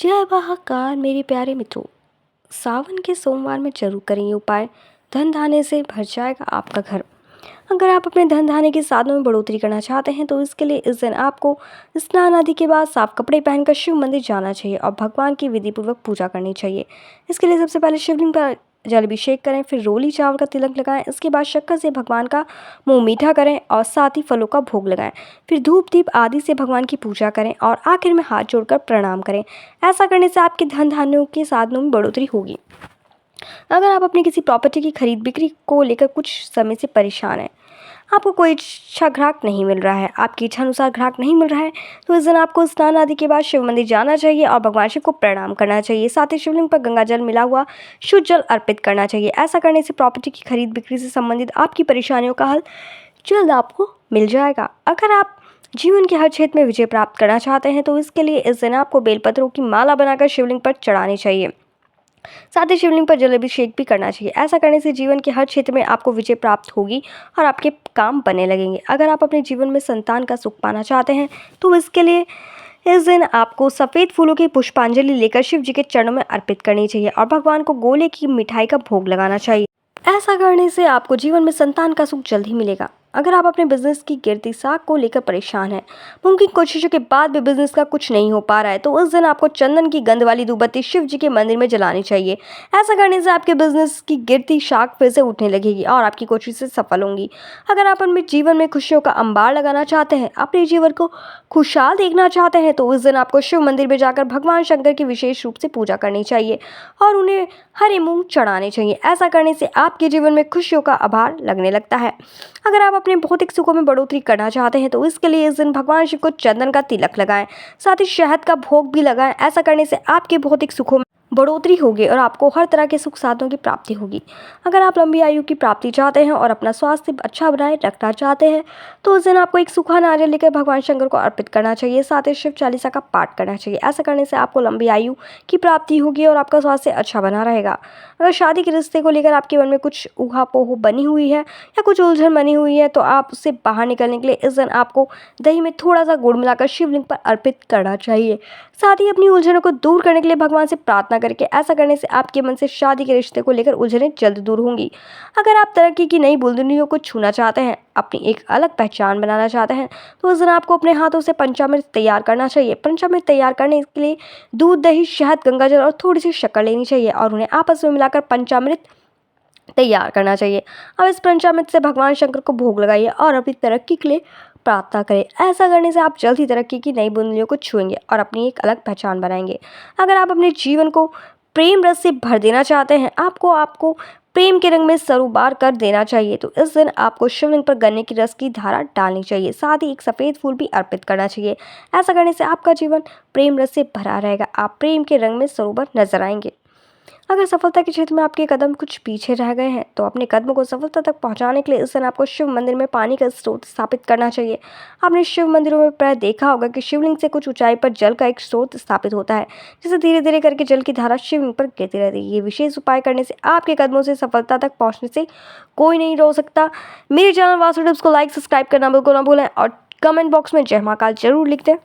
जय महाकाल मेरे प्यारे मित्रों। सावन के सोमवार में जरूर करें ये उपाय। धन धान्य से भर जाएगा आपका घर। अगर आप अपने धन धान्य के साधनों में बढ़ोतरी करना चाहते हैं तो इसके लिए इस दिन आपको स्नान आदि के बाद साफ कपड़े पहनकर शिव मंदिर जाना चाहिए और भगवान की विधि पूर्वक पूजा करनी चाहिए। इसके लिए सबसे पहले शिवलिंग पर जल अभिषेक करें, फिर रोली चावल का तिलक लगाएं। इसके बाद शक्कर से भगवान का मुंह मीठा करें और साथ ही फलों का भोग लगाएं। फिर धूप दीप आदि से भगवान की पूजा करें और आखिर में हाथ जोड़कर प्रणाम करें। ऐसा करने से आपके धन धान्यों के साधनों में बढ़ोतरी होगी। अगर आप अपनी किसी प्रॉपर्टी की खरीद बिक्री को लेकर कुछ समय से परेशान हैं, आपको कोई इच्छा ग्राहक नहीं मिल रहा है, आपकी इच्छा अनुसार ग्राहक नहीं मिल रहा है, तो इस दिन आपको स्नान आदि के बाद शिव मंदिर जाना चाहिए और भगवान शिव को प्रणाम करना चाहिए। साथ ही शिवलिंग पर गंगा जल मिला हुआ शुद्ध जल अर्पित करना चाहिए। ऐसा करने से प्रॉपर्टी की खरीद बिक्री से संबंधित आपकी परेशानियों का हल जल्द आपको मिल जाएगा। अगर आप जीवन के हर क्षेत्र में विजय प्राप्त करना चाहते हैं तो इसके लिए इस दिन आपको बेलपत्रों की माला बनाकर शिवलिंग पर चढ़ानी चाहिए। साथ ही शिवलिंग पर जल अभिषेक भी करना चाहिए। ऐसा करने से जीवन के हर क्षेत्र में आपको विजय प्राप्त होगी और आपके काम बनने लगेंगे। अगर आप अपने जीवन में संतान का सुख पाना चाहते हैं तो इसके लिए इस दिन आपको सफ़ेद फूलों की पुष्पांजलि लेकर शिव जी के चरणों में अर्पित करनी चाहिए और भगवान को गोले की मिठाई का भोग लगाना चाहिए। ऐसा करने से आपको जीवन में संतान का सुख जल्द ही मिलेगा। अगर आप अपने बिजनेस की गिरती साख को लेकर परेशान हैं, मुमकिन कोशिशों के बाद भी बिजनेस का कुछ नहीं हो पा रहा है, तो उस दिन आपको चंदन की गंध वाली धूपबत्ती शिव जी के मंदिर में जलानी चाहिए। ऐसा करने से आपके बिजनेस की गिरती शाख फिर से उठने लगेगी और आपकी कोशिशें सफल होंगी। अगर आप अपने जीवन में खुशियों का अंबार लगाना चाहते हैं, अपने जीवन को खुशहाल देखना चाहते हैं, तो उस दिन आपको शिव मंदिर में जाकर भगवान शंकर की विशेष रूप से पूजा करनी चाहिए और उन्हें हरे मूंग चढ़ाने चाहिए। ऐसा करने से आपके जीवन में खुशियों का आभार लगने लगता है। अगर आप अपने भौतिक सुखों में बढ़ोतरी करना चाहते हैं तो इसके लिए इस दिन भगवान शिव को चंदन का तिलक लगाएं, साथ ही शहद का भोग भी लगाएं। ऐसा करने से आपके भौतिक सुखों में बढ़ोतरी होगी और आपको हर तरह के सुख साधनों की प्राप्ति होगी। अगर आप लंबी आयु की प्राप्ति चाहते हैं और अपना स्वास्थ्य अच्छा बनाए रखना चाहते हैं तो उस दिन आपको एक सूखा नारियल लेकर भगवान शंकर को अर्पित करना चाहिए। साथ ही शिव चालीसा का पाठ करना चाहिए। ऐसा करने से आपको लंबी आयु की प्राप्ति होगी और आपका स्वास्थ्य अच्छा बना रहेगा। अगर शादी के रिश्ते को लेकर आपके मन में कुछ ऊहापोह बनी हुई है या कुछ उलझन बनी हुई है तो आप उससे बाहर निकलने के लिए इस दिन आपको दही में थोड़ा सा गुड़ मिलाकर शिवलिंग पर अर्पित करना चाहिए। साथ ही अपनी उलझनों को दूर करने के लिए भगवान से प्रार्थना करके ऐसा करने से आपके मन से शादी के रिश्ते को लेकर उलझनें जल्द दूर होंगी। अगर आप तरक्की की नई बुलंदियों को छूना चाहते हैं, अपनी एक अलग पहचान बनाना चाहते हैं, तो उस दिन आपको अपने हाथों से पंचामृत तैयार करना चाहिए। पंचामृत तैयार करने के लिए दूध, दही, शहद, गंगाजल और थोड़ी सी शक्कर लेनी चाहिए और उन्हें आपस में मिलाकर पंचामृत तैयार करना चाहिए। अब इस पंचामृत से भगवान शंकर को भोग लगाइए और अपनी तरक्की के लिए प्रार्थना करें। ऐसा करने से आप जल्द ही तरक्की की नई बुलंदियों को छुएंगे और अपनी एक अलग पहचान बनाएंगे। अगर आप अपने जीवन को प्रेम रस से भर देना चाहते हैं, आपको प्रेम के रंग में सरोबार कर देना चाहिए, तो इस दिन आपको शिवलिंग पर गन्ने की रस की धारा डालनी चाहिए। साथ ही एक सफ़ेद फूल भी अर्पित करना चाहिए। ऐसा करने से आपका जीवन प्रेम रस से भरा रहेगा। आप प्रेम के रंग में सरोवर नजर आएंगे। अगर सफलता के क्षेत्र में आपके कदम कुछ पीछे रह गए हैं तो अपने कदमों को सफलता तक पहुंचाने के लिए इस दिन आपको शिव मंदिर में पानी का स्रोत स्थापित करना चाहिए। आपने शिव मंदिरों में प्राय देखा होगा कि शिवलिंग से कुछ ऊंचाई पर जल का एक स्रोत स्थापित होता है, जिसे धीरे धीरे करके जल की धारा शिवलिंग पर गिरती रहती है। ये विशेष उपाय करने से आपके कदमों से सफलता तक पहुँचने से कोई नहीं रोक सकता। मेरे चैनल वास्तु टिप्स को लाइक सब्सक्राइब करना बिल्कुल ना भूलें और कमेंट बॉक्स में जय महाकाल जरूर लिख दें।